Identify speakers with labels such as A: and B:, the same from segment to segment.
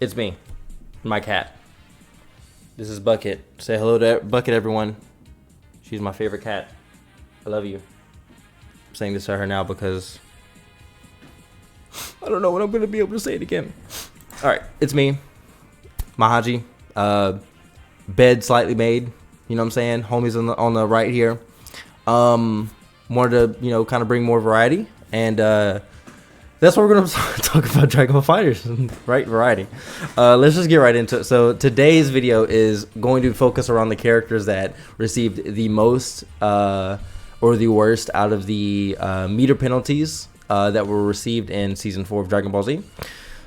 A: It's me, my cat. This is Bucket. Say hello to Bucket, everyone. She's my favorite cat. I love you. I'm saying this to her now because I don't know when I'm going to be able to say it again. All right, it's me, Mahaji. Bed slightly made. You know what I'm saying? Homies on the right here. Wanted to, kind of bring more variety. And that's what we're going to talk about, Dragon Ball Fighters. Right? Variety. Let's just get right into it. So today's video is going to focus around the characters that received the most or the worst out of the meter penalties that were received in Season 4 of Dragon Ball Z.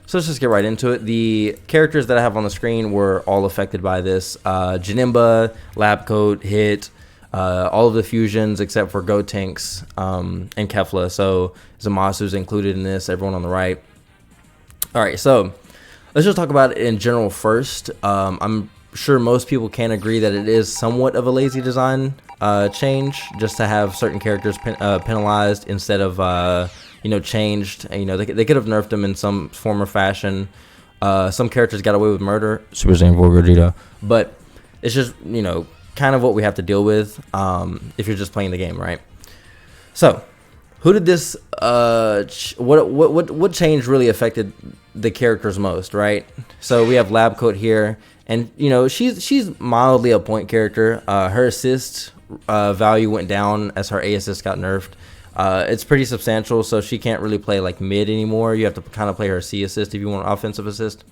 A: So let's just get right into it. The characters that I have on the screen were all affected by this. Janemba, Lab Coat, Hit, all of the fusions except for Gotenks and Kefla. So Zamasu's included in this, everyone on the right. All right, so let's just talk about it in general first. I'm sure most people can agree that it is somewhat of a lazy design change, just to have certain characters penalized instead of changed. They could have nerfed them in some form or fashion. Some characters got away with murder, Super Saiyan 4 Gogeta, but it's just kind of what we have to deal with if you're just playing the game, right? So who did this what change really affected the characters most, right? So we have Lab Coat here, and she's mildly a point character. Her assist value went down as her A assist got nerfed. It's pretty substantial, so she can't really play like mid anymore. You have to kind of play her C assist if you want offensive assist.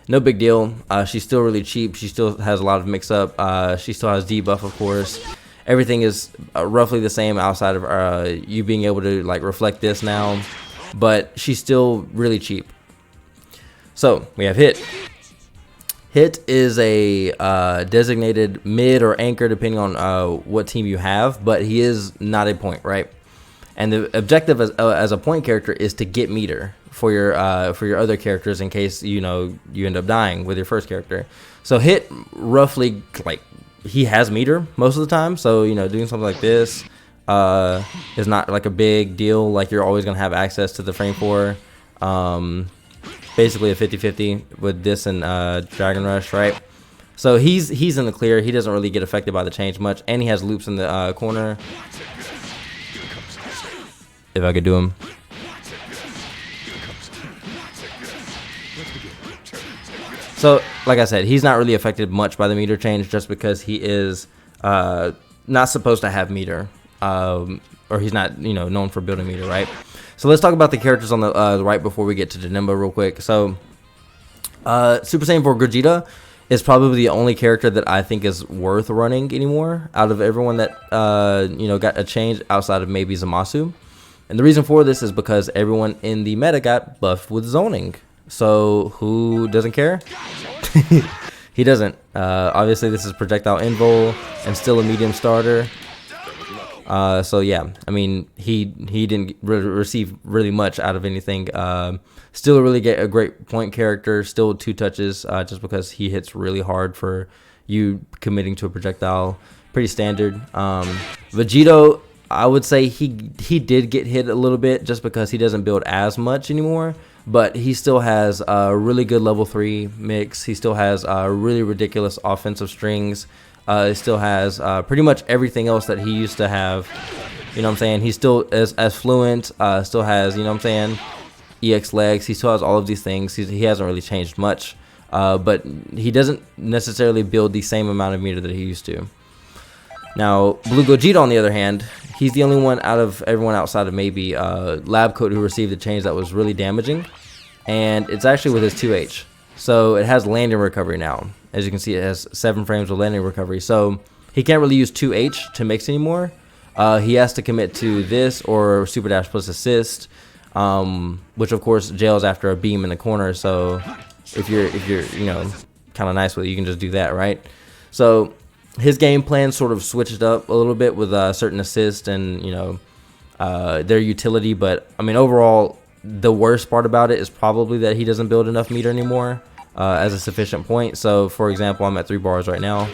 A: No big deal. She's still really cheap. She still has a lot of mix up. She still has debuff, of course. Everything is roughly the same outside of you being able to like reflect this now, but she's still really cheap. So we have Hit. Hit is a designated mid or anchor depending on what team you have, but he is not a point, right? And the objective as a point character is to get meter for your other characters in case you end up dying with your first character. So Hit roughly he has meter most of the time. So doing something like this is not like a big deal. Like you're always gonna have access to the frame 4. Basically a 50-50 with this and Dragon Rush, right? So he's in the clear. He doesn't really get affected by the change much, and he has loops in the corner. If I could do him. So, like I said, he's not really affected much by the meter change just because he is not supposed to have meter. Or he's not, known for building meter, right? So let's talk about the characters on the right before we get to Janemba real quick. So, Super Saiyan 4 Gogeta is probably the only character that I think is worth running anymore out of everyone that, got a change outside of maybe Zamasu. And the reason for this is because everyone in the meta got buffed with zoning. So who doesn't care? He doesn't. Obviously, this is projectile invul and still a medium starter. So yeah, I mean, he didn't receive really much out of anything. Still really get a great point character. Still 2 touches just because he hits really hard for you committing to a projectile. Pretty standard. Vegito, I would say he did get hit a little bit just because he doesn't build as much anymore, but he still has a really good level 3 mix. He still has really ridiculous offensive strings. He still has pretty much everything else that he used to have. You know what I'm saying? He's still as fluent, still has, EX legs. He still has all of these things. He hasn't really changed much, but he doesn't necessarily build the same amount of meter that he used to. Now, Blue Gogeta, on the other hand, he's the only one out of everyone outside of maybe Lab Coat who received a change that was really damaging. And it's actually with his 2H. So it has landing recovery now. As you can see, it has 7 frames of landing recovery. So he can't really use 2H to mix anymore. He has to commit to this or Super Dash plus assist, which of course jails after a beam in the corner. So if you're kind of nice with it, you can just do that, right? So his game plan sort of switched up a little bit with certain assists and their utility, but I mean overall the worst part about it is probably that he doesn't build enough meter anymore as a sufficient point. So for example, I'm at 3 bars right now.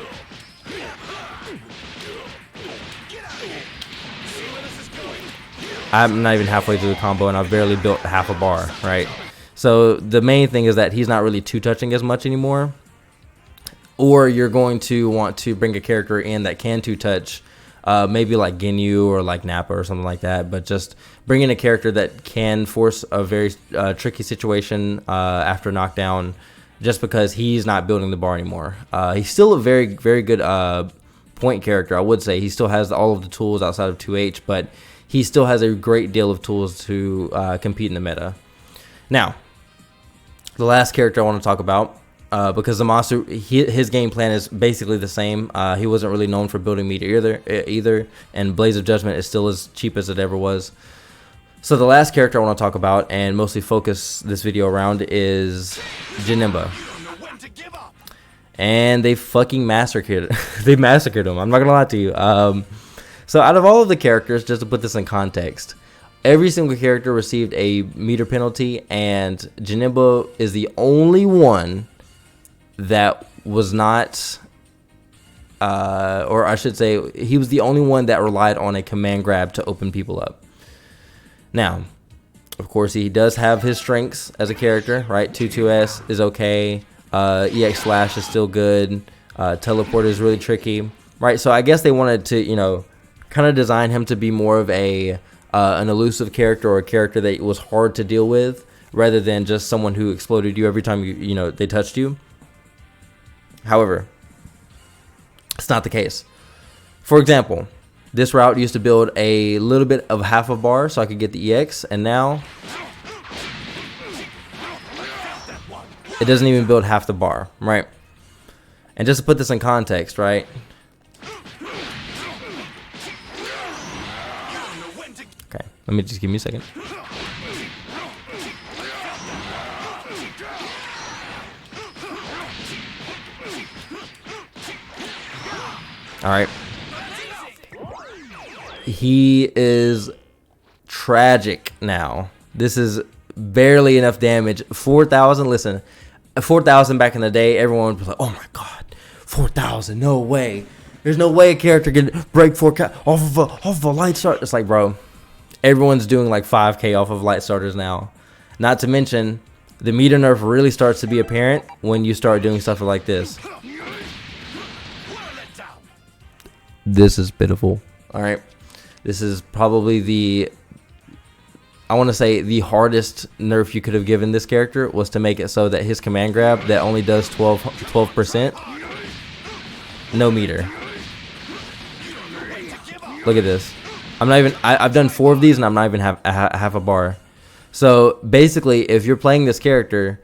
A: I'm not even halfway through the combo and I've barely built half a bar, right? So the main thing is that he's not really two touching as much anymore. Or you're going to want to bring a character in that can two touch, maybe like Ginyu or like Nappa or something like that. But just bring in a character that can force a very tricky situation after knockdown, just because he's not building the bar anymore. He's still a very, very good point character, I would say. He still has all of the tools outside of 2H, but he still has a great deal of tools to compete in the meta. Now, the last character I want to talk about, because Zamasu, his game plan is basically the same. He wasn't really known for building meter either, and Blaze of Judgment is still as cheap as it ever was. So the last character I want to talk about and mostly focus this video around is Janemba. And they fucking massacred they massacred him. I'm not gonna lie to you. So out of all of the characters, just to put this in context, every single character received a meter penalty, and Janemba is the only one that was not, or I should say, he was the only one that relied on a command grab to open people up. Now, of course, he does have his strengths as a character, right? 2-2S is okay. EX Slash is still good. Teleport is really tricky, right? So I guess they wanted to, you know, kind of design him to be more of an elusive character, or a character that was hard to deal with, rather than just someone who exploded you every time you know they touched you. However, it's not the case. For example, this route used to build a little bit of half a bar so I could get the EX, and now it doesn't even build half the bar, right? And just to put this in context, right? Okay, let me just give me a second. All right. He is tragic now. This is barely enough damage. 4,000. Listen, 4,000 back in the day, everyone was like, "Oh my god, 4,000! No way! There's no way a character can break 4K off of a light start." It's like, bro, everyone's doing like 5K off of light starters now. Not to mention, the meter nerf really starts to be apparent when you start doing stuff like this. This is pitiful. All right. This is probably I want to say the hardest nerf you could have given this character, was to make it so that his command grab that only does 12%, no meter. Look at this. I've done 4 of these and I'm not even half a bar. So basically, if you're playing this character,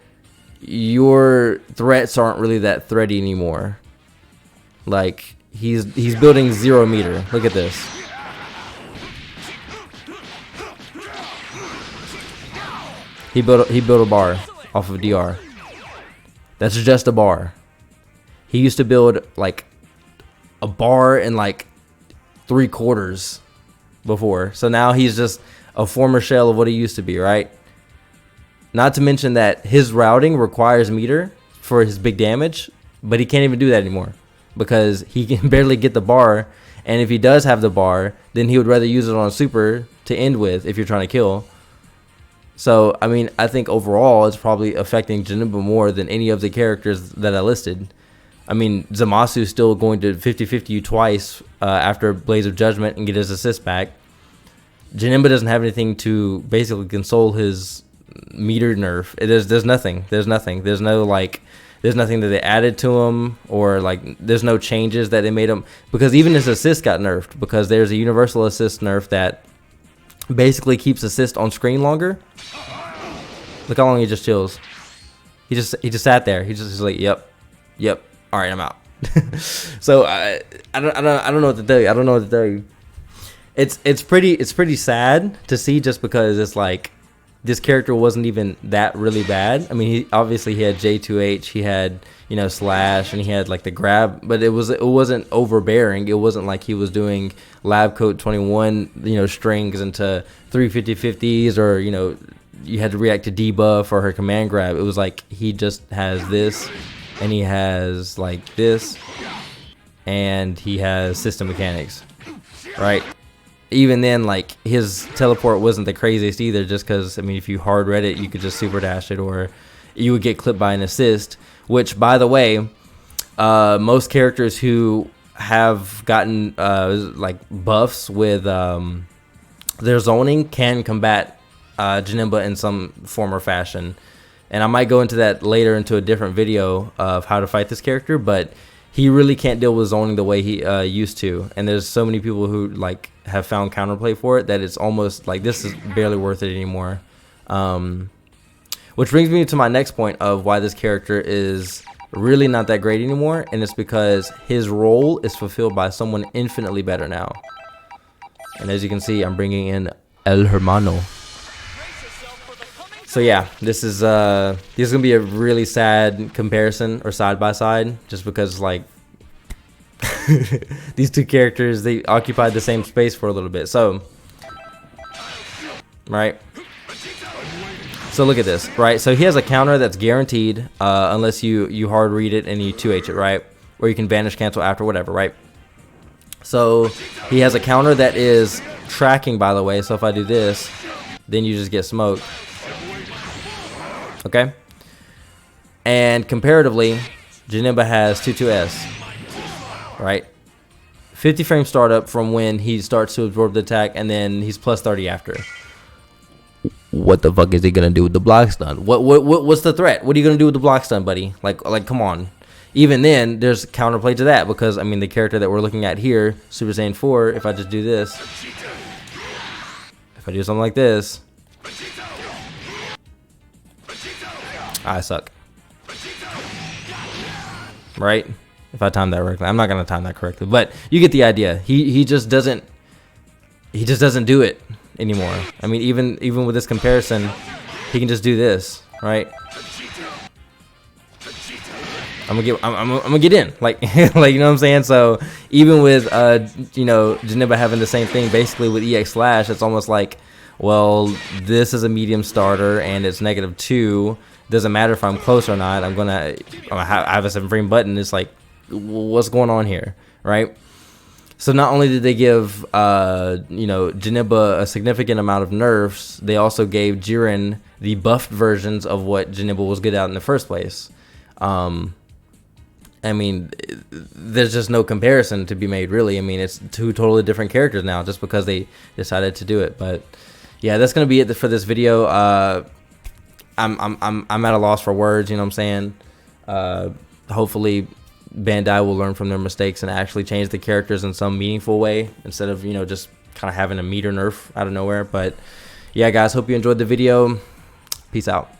A: your threats aren't really that threaty anymore. Like, he's building 0 meter. Look at this. He built a bar off of DR. That's just a bar. He used to build like a bar in like 3/4 before. So now he's just a former shell of what he used to be, right? Not to mention that his routing requires meter for his big damage, but he can't even do that anymore because he can barely get the bar. And if he does have the bar, then he would rather use it on a super to end with if you're trying to kill. So, I mean, I think overall it's probably affecting Janemba more than any of the characters that I listed. I mean, Zamasu's still going to 50-50 you twice after Blaze of Judgment and get his assist back. Janemba doesn't have anything to basically console his meter nerf. There's nothing. There's nothing. There's nothing that they added to him, or like there's no changes that they made him, because even his assist got nerfed, because there's a universal assist nerf that basically keeps assist on screen longer. Look how long he just chills. He just sat there. He's like, yep, all right, I'm out. So I don't know what to tell you. I don't know what to tell you. It's pretty sad to see, just because it's like this character wasn't even that really bad. I mean, he obviously had J2H, he had, you know, slash, and he had like the grab, but it wasn't overbearing. It wasn't like he was doing lab coat 21, you know, strings into 350-50s, or, you know, you had to react to debuff or her command grab. It was like he just has this, and he has like this, and he has system mechanics, right? even then, like, his teleport wasn't the craziest either, just because, I mean, if you hard read it, you could just super dash it, or you would get clipped by an assist, which, by the way, most characters who have gotten like buffs with their zoning can combat Janemba in some form or fashion. And I might go into that later into a different video of how to fight this character, but he really can't deal with zoning the way he used to. And there's so many people who like have found counterplay for it that it's almost like this is barely worth it anymore. Which brings me to my next point of why this character is really not that great anymore, and it's because his role is fulfilled by someone infinitely better now. And as you can see, I'm bringing in El Hermano. So yeah, this is gonna be a really sad comparison, or side by side, just because like these two characters, they occupied the same space for a little bit. So right, so look at this, right? So he has a counter that's guaranteed unless you hard read it and you 2H it, right? Or you can vanish cancel after, whatever, right? So he has a counter that is tracking, by the way. So if I do this, then you just get smoked. Okay? And comparatively, Janemba has 2-2S, right? 50 frame startup from when he starts to absorb the attack, and then he's plus 30 after. What the fuck is he gonna do with the block stun? What's the threat? What are you gonna do with the block stun, buddy? Like come on. Even then, there's counterplay to that, because I mean the character that we're looking at here, Super Saiyan 4, if I just do this, if I do something like this, I suck. Right? If I time that correctly. I'm not gonna time that correctly, but you get the idea. He just doesn't do it anymore. I mean, even with this comparison, he can just do this, right? I'm gonna get in, like like, you know what I'm saying? So even with you know, Janemba having the same thing basically with EX slash, it's almost like, well, this is a medium starter and it's -2. Doesn't matter if I'm close or not. I have a 7 frame button. It's like, what's going on here, right? So not only did they give you know, Janemba a significant amount of nerfs, they also gave Jiren the buffed versions of what Janemba was good at in the first place. I mean, there's just no comparison to be made, really. I mean, it's two totally different characters now, just because they decided to do it. But yeah, that's gonna be it for this video. I'm at a loss for words. You know what I'm saying? Hopefully Bandai will learn from their mistakes and actually change the characters in some meaningful way, instead of, you know, just kind of having a meter nerf out of nowhere. But yeah, guys, hope you enjoyed the video. Peace out.